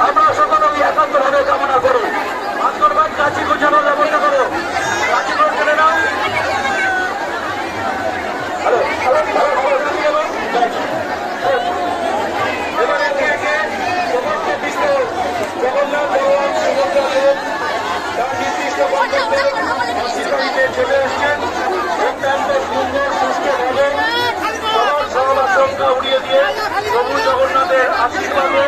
আমরা সকলেই একান্তভাবে কামনা করি। ভাস্কর ভাই কাছি গোছানোর ব্যবস্থা করো, কাছি করে চলে নাও। এবারে একে একে সমস্ত বিশ্ব জগন্নাথ ভগবান সুভদ্রাদেব তার নির্দিষ্ট গন্তব্যে অশীকারীতে চলে এসছেন। অত্যন্ত সুন্দর সুষ্ঠুভাবে সবার সরল আশঙ্কা উড়িয়ে দিয়ে প্রভু জগন্নাথের আশীর্বাদে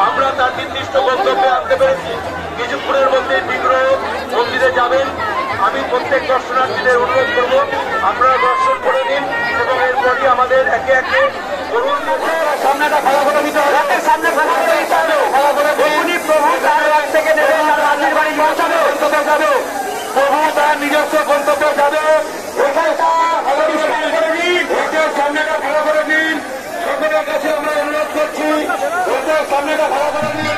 আমরা তার নির্দিষ্ট গন্তব্যে আনতে পেরেছি। কিছুক্ষণের মধ্যে বিগ্রহ মন্দিরে যাবেন। আমি প্রত্যেক দর্শনার্থীদের অনুরোধ করব আপনারা দর্শন করে দিন এবং এরপরই আমাদের একে একে করুন সামনেটা ভালো করে দিতে হবে, সামনে ভালো করে দিতে হবে, ভালো করে যখনই প্রভু তার রাত থেকে নেবে তার রাতের বাড়ি পৌঁছাবে, গন্তব্যে যাবে, প্রভু তার নিজস্ব গন্তব্যে যাবে। সামনেটা ভালো করে দিন, সকলের কাছে আমরা অনুরোধ করছি সামনেটা ভালো করে দিন।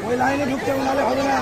ওই লাইনে ঢুকতে নাহলে হবে না।